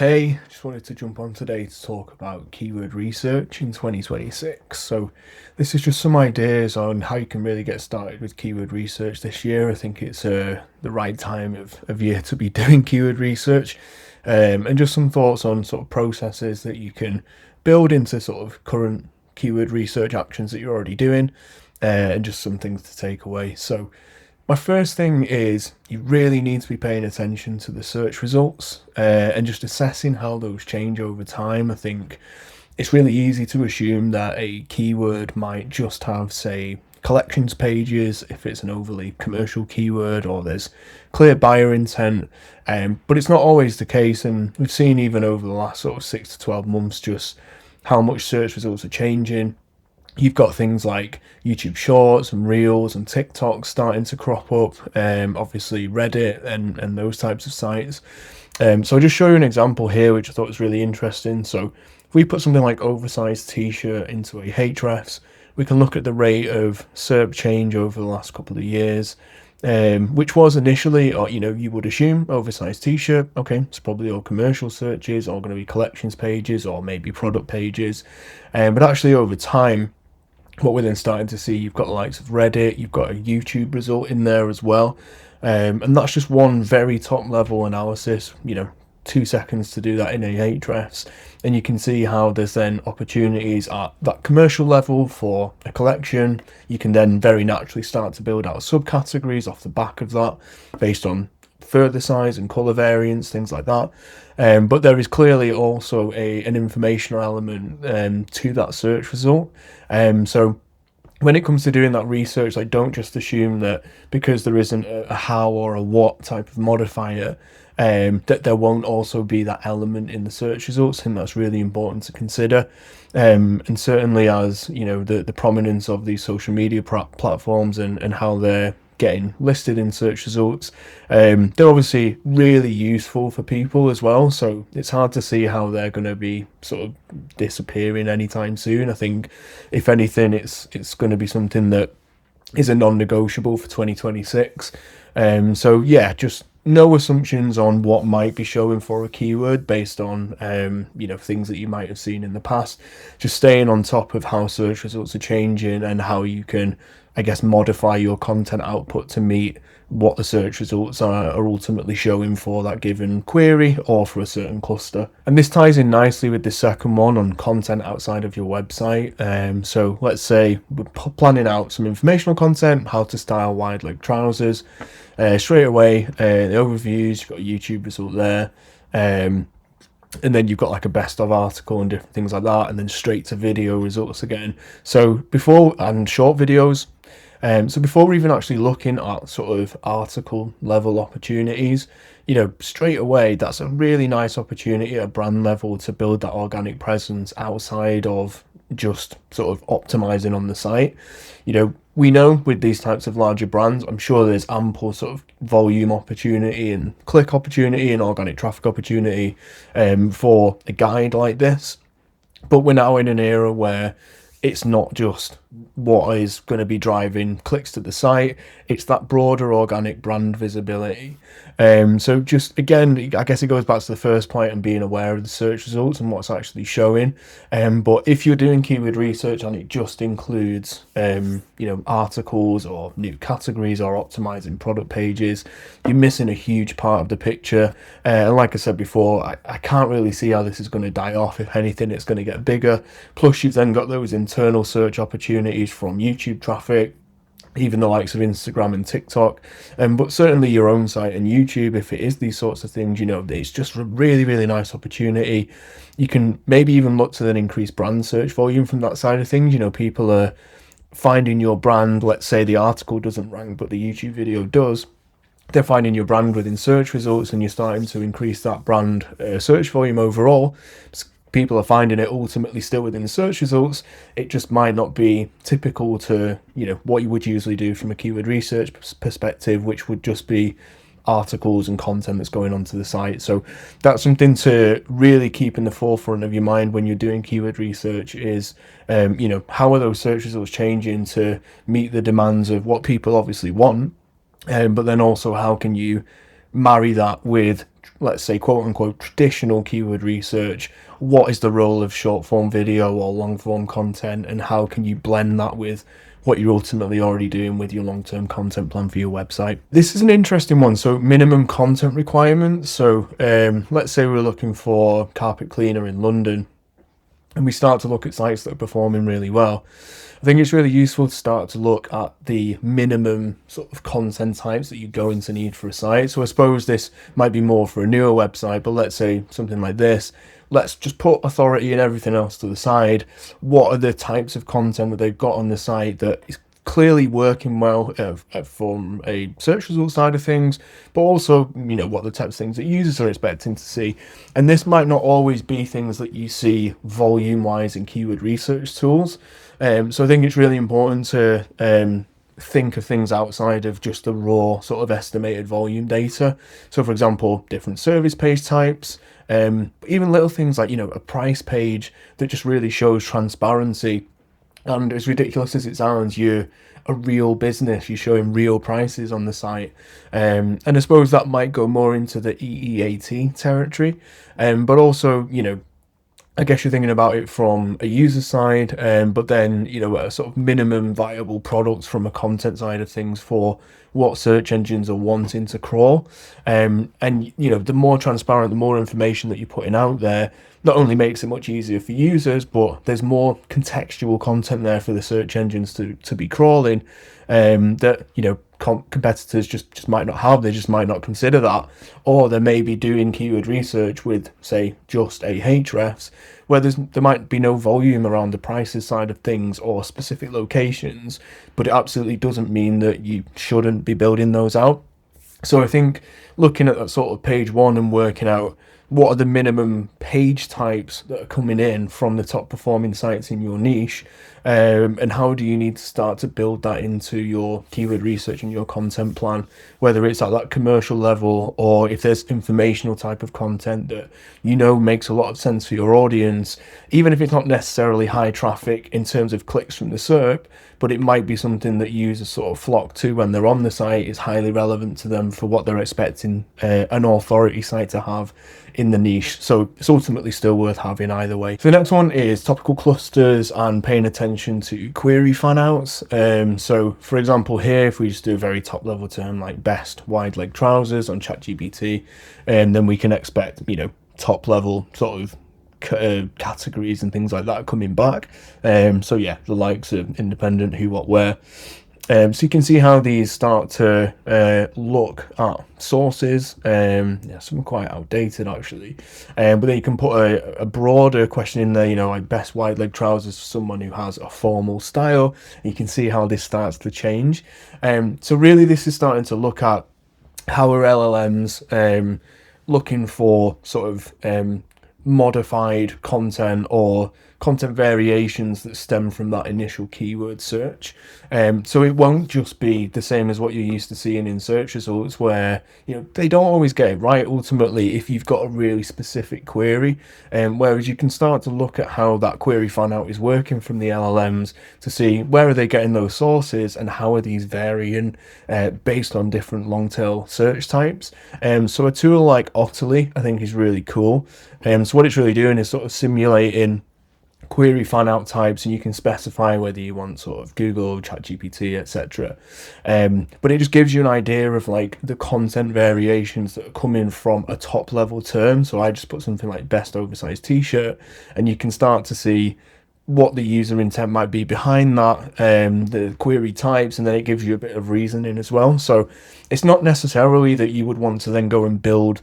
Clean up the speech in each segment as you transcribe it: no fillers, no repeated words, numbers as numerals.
Hey, just wanted to jump on today to talk about keyword research in 2026. So, this is just some ideas on how you can really get started with keyword research this year. I think it's the right time of year to be doing keyword research, and just some thoughts on sort of processes that you can build into sort of current keyword research actions that you're already doing, and just some things to take away. So, my first thing is you really need to be paying attention to the search results and just assessing how those change over time. I think it's really easy to assume that a keyword might just have, say, collections pages if it's an overly commercial keyword or there's clear buyer intent. But it's not always the case, and we've seen even over the last sort of 6 to 12 months just how much search results are changing. You've got things like YouTube Shorts and Reels and TikTok starting to crop up, obviously Reddit and those types of sites. So I'll just show you an example here, which I thought was really interesting. So if we put something like oversized t-shirt into a Hrefs, we can look at the rate of SERP change over the last couple of years, which was initially, or you would assume oversized t-shirt. Okay, it's probably all commercial searches, or going to be collections pages, or maybe product pages. But actually, over time, what we're then starting to see, you've got the likes of Reddit, you've got a YouTube result in there as well. And that's just one very top level analysis, 2 seconds to do that in Ahrefs. And you can see how there's then opportunities at that commercial level for a collection. You can then very naturally start to build out subcategories off the back of that based on further size and color variants, things like that. But there is clearly also an informational element to that search result. So when it comes to doing that research, like, don't just assume that because there isn't a how or a what type of modifier, that there won't also be that element in the search results. And that's really important to consider. And certainly, as the prominence of these social media platforms and how they're getting listed in search results, they're obviously really useful for people as well. So it's hard to see how they're going to be sort of disappearing anytime soon. I think, if anything, it's going to be something that is a non-negotiable for 2026. So yeah, just no assumptions on what might be showing for a keyword based on things that you might have seen in the past. Just staying on top of how search results are changing and how you can, I guess, modify your content output to meet what the search results are ultimately showing for that given query or for a certain cluster. And this ties in nicely with the second one on content outside of your website. So let's say we're planning out some informational content, how to style wide leg trousers. Straight away, the overviews, you've got a YouTube result there. And then you've got like a best of article and different things like that, and then straight to video results again. So before, and short videos. So before we're even actually looking at sort of article level opportunities, straight away, that's a really nice opportunity at brand level to build that organic presence outside of just sort of optimizing on the site. We know with these types of larger brands, I'm sure there's ample sort of volume opportunity and click opportunity and organic traffic opportunity for a guide like this. But we're now in an era where it's not just what is going to be driving clicks to the site, it's that broader organic brand visibility. So just again, I guess it goes back to the first point and being aware of the search results and what's actually showing. But if you're doing keyword research and it just includes articles or new categories or optimizing product pages, you're missing a huge part of the picture. And like I said before, I can't really see how this is going to die off. If anything, it's going to get bigger. Plus, you've then got those internal search opportunities from YouTube traffic, even the likes of Instagram and TikTok, but certainly your own site and YouTube, if it is these sorts of things, it's just a really, really nice opportunity. You can maybe even look to then increase brand search volume from that side of things. People are finding your brand. Let's say the article doesn't rank, but the YouTube video does. They're finding your brand within search results, and you're starting to increase that brand search volume overall. People are finding it ultimately still within the search results. It just might not be typical to what you would usually do from a keyword research perspective, which would just be articles and content that's going onto the site. So that's something to really keep in the forefront of your mind when you're doing keyword research is how are those search results changing to meet the demands of what people obviously want, but then also how can you marry that with, let's say, quote unquote, traditional keyword research. What is the role of short form video or long form content, and how can you blend that with what you're ultimately already doing with your long-term content plan for your website? This is an interesting one. So minimum content requirements. So let's say we're looking for carpet cleaner in London, and we start to look at sites that are performing really well. I think it's really useful to start to look at the minimum sort of content types that you're going to need for a site. So I suppose this might be more for a newer website, but let's say something like this. Let's just put authority and everything else to the side. What are the types of content that they've got on the site that is clearly working well from a search result side of things, but also, what the types of things that users are expecting to see. And this might not always be things that you see volume wise in keyword research tools. So I think it's really important to think of things outside of just the raw sort of estimated volume data. So for example, different service page types, even little things like, a price page that just really shows transparency. And as ridiculous as it sounds, you're a real business, you're showing real prices on the site. And I suppose that might go more into the EEAT territory. But also, I guess you're thinking about it from a user side, but then, a sort of minimum viable product from a content side of things for what search engines are wanting to crawl. And, the more transparent, the more information that you're putting out there, not only makes it much easier for users, but there's more contextual content there for the search engines to be crawling, that, competitors just might not have. They just might not consider that, or they may be doing keyword research with, say, just Ahrefs, where there might be no volume around the prices side of things or specific locations, but it absolutely doesn't mean that you shouldn't be building those out. So I think looking at that sort of page one and working out what are the minimum page types that are coming in from the top performing sites in your niche, and how do you need to start to build that into your keyword research and your content plan, whether it's at that commercial level or if there's informational type of content that makes a lot of sense for your audience, even if it's not necessarily high traffic in terms of clicks from the SERP, but it might be something that users sort of flock to when they're on the site, is highly relevant to them for what they're expecting an authority site to have in the niche. So it's ultimately still worth having either way. So the next one is topical clusters and paying attention to query fanouts. So for example here, if we just do a very top level term like best wide leg trousers on ChatGPT, then we can expect top level sort of categories and things like that coming back. So yeah, the likes of independent, who, what, where. So you can see how these start to look at sources. Some are quite outdated actually, but then you can put a broader question in there, like best wide leg trousers for someone who has a formal style. You can see how this starts to change. So really this is starting to look at how are LLMs looking for sort of modified content or content variations that stem from that initial keyword search. So it won't just be the same as what you're used to seeing in search results, where they don't always get it right ultimately if you've got a really specific query, whereas you can start to look at how that query fan out is working from the LLMs to see where are they getting those sources and how are these varying based on different long tail search types. So a tool like Otterly I think is really cool. So what it's really doing is sort of simulating query fan out types, and you can specify whether you want sort of Google, ChatGPT, etc. But it just gives you an idea of like the content variations that are coming from a top level term. So I just put something like best oversized t-shirt, and you can start to see what the user intent might be behind that, the query types, and then it gives you a bit of reasoning as well. So it's not necessarily that you would want to then go and build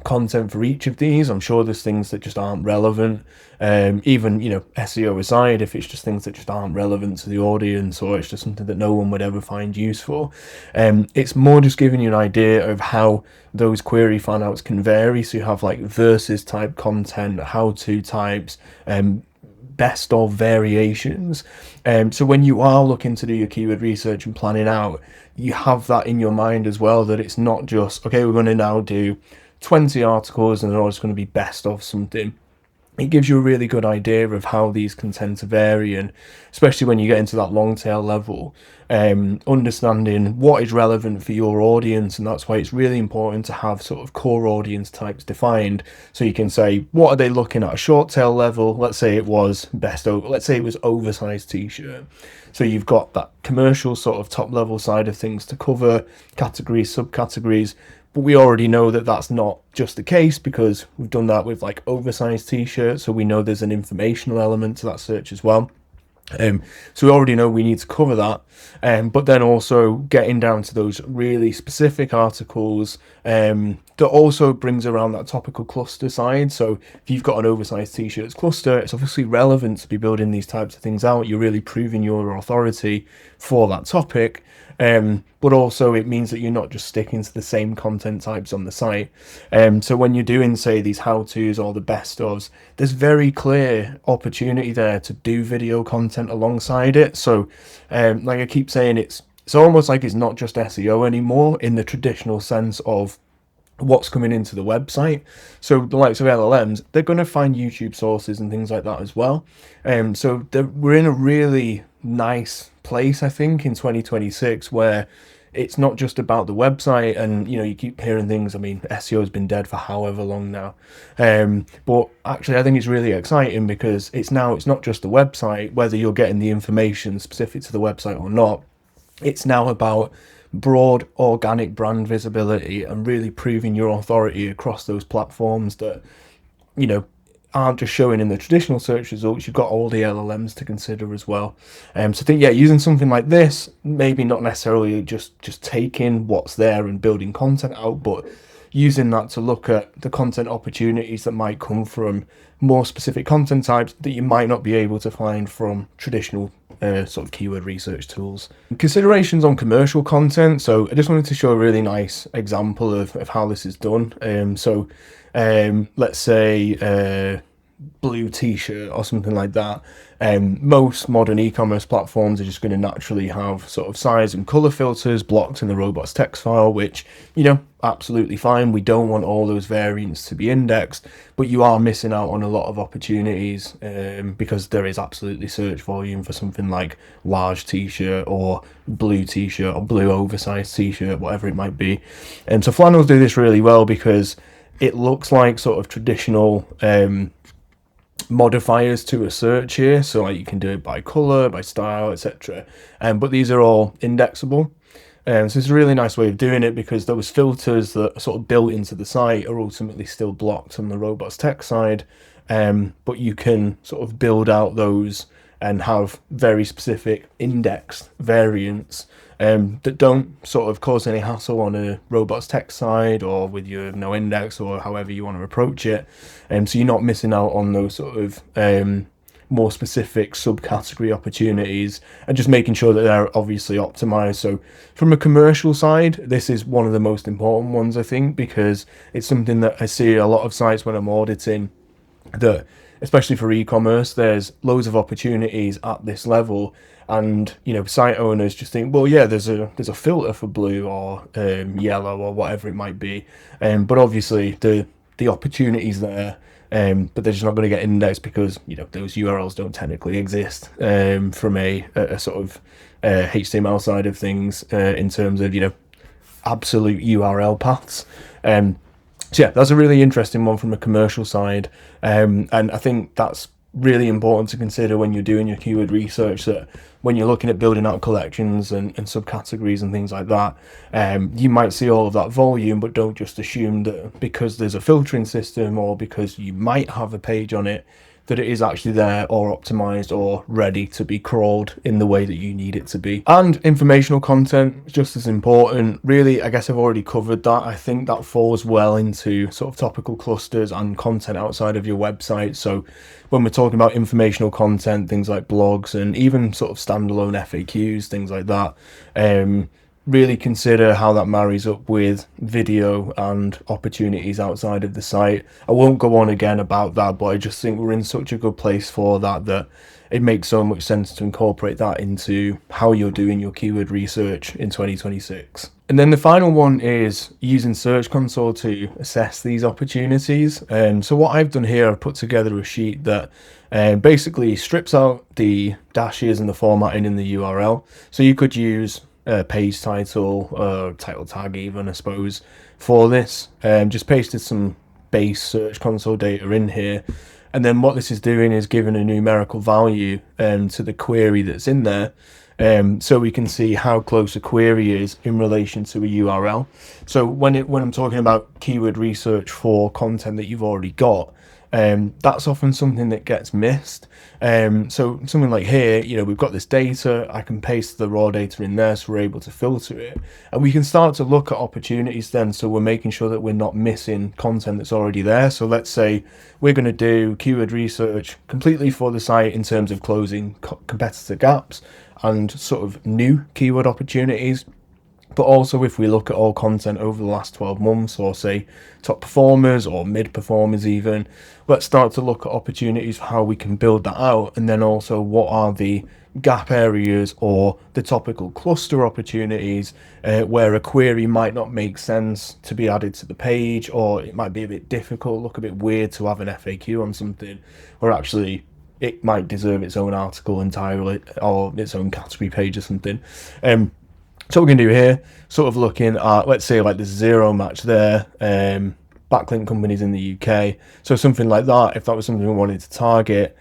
content for each of these. I'm sure there's things that just aren't relevant, even SEO aside, if it's just things that just aren't relevant to the audience, or it's just something that no one would ever find useful. It's more just giving you an idea of how those query fan outs can vary. So you have like versus type content, how to types, best of variations. So when you are looking to do your keyword research and planning out, you have that in your mind as well, that it's not just, okay, we're going to now do 20 articles and they're all just going to be best of something. it gives you a really good idea of how these can tend to vary, and especially when you get into that long tail level, understanding what is relevant for your audience. And that's why it's really important to have sort of core audience types defined, so you can say, what are they looking at a short tail level? Let's say it was let's say it was oversized t-shirt. So you've got that commercial sort of top level side of things to cover, categories, subcategories. But we already know that that's not just the case, because we've done that with like oversized t-shirts. So we know there's an informational element to that search as well. So we already know we need to cover that, but then also getting down to those really specific articles that also brings around that topical cluster side. So if you've got an oversized t-shirts cluster, it's obviously relevant to be building these types of things out. You're really proving your authority for that topic. But also it means that you're not just sticking to the same content types on the site. So when you're doing, say, these how-tos or the best ofs, there's very clear opportunity there to do video content alongside it. So like I keep saying, it's almost like it's not just SEO anymore in the traditional sense of what's coming into the website. So the likes of LLMs, they're going to find YouTube sources and things like that as well. So we're in a really nice place, I think, in 2026, where it's not just about the website. And you keep hearing things, I mean, SEO has been dead for however long now, but actually I think it's really exciting, because it's not just the website, whether you're getting the information specific to the website or not. It's now about broad organic brand visibility and really proving your authority across those platforms that aren't just showing in the traditional search results. You've got all the LLMs to consider as well. So I think, using something like this, maybe not necessarily just taking what's there and building content out, but using that to look at the content opportunities that might come from more specific content types that you might not be able to find from traditional sort of keyword research tools. Considerations on commercial content. So I just wanted to show a really nice example of how this is done. Let's say blue t-shirt or something like that. Most modern e-commerce platforms are just going to naturally have sort of size and color filters blocked in the robots text file, which absolutely fine. We don't want all those variants to be indexed, but you are missing out on a lot of opportunities, because there is absolutely search volume for something like large t-shirt or blue t-shirt or blue oversized t-shirt, whatever it might be. And so flannels do this really well, because it looks like sort of traditional modifiers to a search here. So like you can do it by color, by style, etc. But these are all indexable. So it's a really nice way of doing it, because those filters that are sort of built into the site are ultimately still blocked on the robots text side. But you can sort of build out those and have very specific indexed variants that don't sort of cause any hassle on a robots text side or with your no index, or however you want to approach it. So you're not missing out on those sort of more specific subcategory opportunities, and just making sure that they're obviously optimized. So from a commercial side, this is one of the most important ones, I think, because it's something that I see a lot of sites when I'm auditing, that especially for e-commerce, there's loads of opportunities at this level, and site owners just think, well, yeah, there's a filter for blue or yellow or whatever it might be, but obviously the opportunities there, but they're just not going to get indexed, because those URLs don't technically exist from a sort of HTML side of things, in terms of absolute URL paths. So yeah, that's a really interesting one from a commercial side, and I think that's really important to consider when you're doing your keyword research, that when you're looking at building out collections and subcategories and things like that, you might see all of that volume, but don't just assume that because there's a filtering system or because you might have a page on it, that it is actually there or optimized or ready to be crawled in the way that you need it to be. And informational content is just as important. Really, I guess I've already covered that. I think that falls well into sort of topical clusters and content outside of your website. So when we're talking about informational content, things like blogs and even sort of standalone FAQs, things like that, really consider how that marries up with video and opportunities outside of the site. I won't go on again about that, but I just think we're in such a good place for that it makes so much sense to incorporate that into how you're doing your keyword research in 2026. And then the final one is using Search Console to assess these opportunities. So what I've done here, I've put together a sheet that basically strips out the dashes and the formatting in the URL. So you could use page title or title tag even, I suppose, for this. Just pasted some base Search Console data in here. And then what this is doing is giving a numerical value to the query that's in there. So we can see how close a query is in relation to a URL. So when I'm talking about keyword research for content that you've already got, that's often something that gets missed. So something like here, we've got this data, I can paste the raw data in there, so we're able to filter it, and we can start to look at opportunities then, so we're making sure that we're not missing content that's already there. So let's say we're going to do keyword research completely for the site in terms of closing competitor gaps and sort of new keyword opportunities. But also if we look at all content over the last 12 months, or say top performers or mid performers even, let's start to look at opportunities for how we can build that out. And then also what are the gap areas or the topical cluster opportunities where a query might not make sense to be added to the page, or it might be a bit difficult, look a bit weird to have an FAQ on something, or actually it might deserve its own article entirely or its own category page or something. So what we're going to do here, sort of looking at, let's say like there's zero match there, backlink companies in the UK. So something like that, if that was something we wanted to target,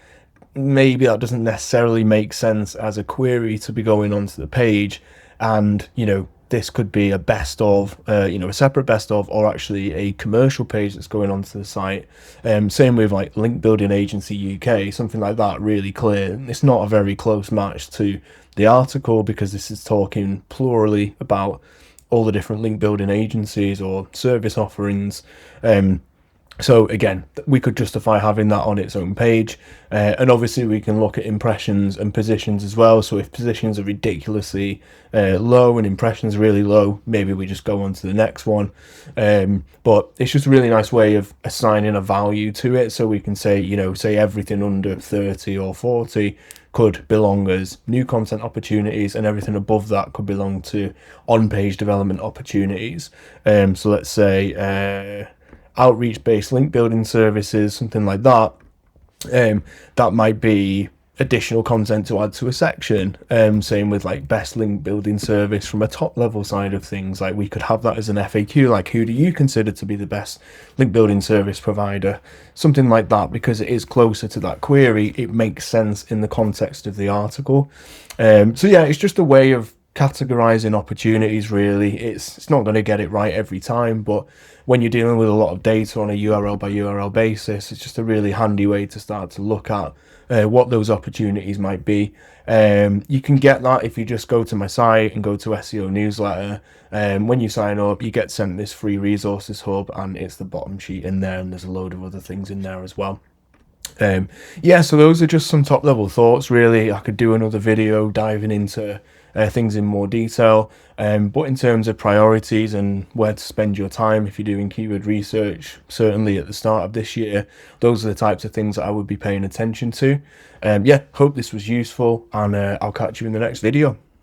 maybe that doesn't necessarily make sense as a query to be going onto the page. And, this could be a best of, a separate best of, or actually a commercial page that's going onto the site. Same with like Link Building Agency UK, something like that, really clear. It's not a very close match to the article because this is talking plurally about all the different link building agencies or service offerings. So again, we could justify having that on its own page. And obviously we can look at impressions and positions as well. So if positions are ridiculously low and impressions really low, maybe we just go on to the next one. But it's just a really nice way of assigning a value to it. So we can say, say everything under 30 or 40 could belong as new content opportunities, and everything above that could belong to on-page development opportunities. So let's say outreach-based link building services, something like that. That might be additional content to add to a section. Same with like best link building service from a top level side of things. Like we could have that as an FAQ, like who do you consider to be the best link building service provider? Something like that, because it is closer to that query. It makes sense in the context of the article. So yeah, it's just a way of categorizing opportunities really. It's not going to get it right every time, but when you're dealing with a lot of data on a URL by URL basis, it's just a really handy way to start to look at what those opportunities might be. You can get that if you just go to my site and go to SEO newsletter. When you sign up, you get sent this free resources hub, and it's the bottom sheet in there, and there's a load of other things in there as well. Yeah, so those are just some top level thoughts really. I could do another video diving into things in more detail, but in terms of priorities and where to spend your time if you're doing keyword research, certainly at the start of this year, those are the types of things that I would be paying attention to. Yeah, hope this was useful, and I'll catch you in the next video.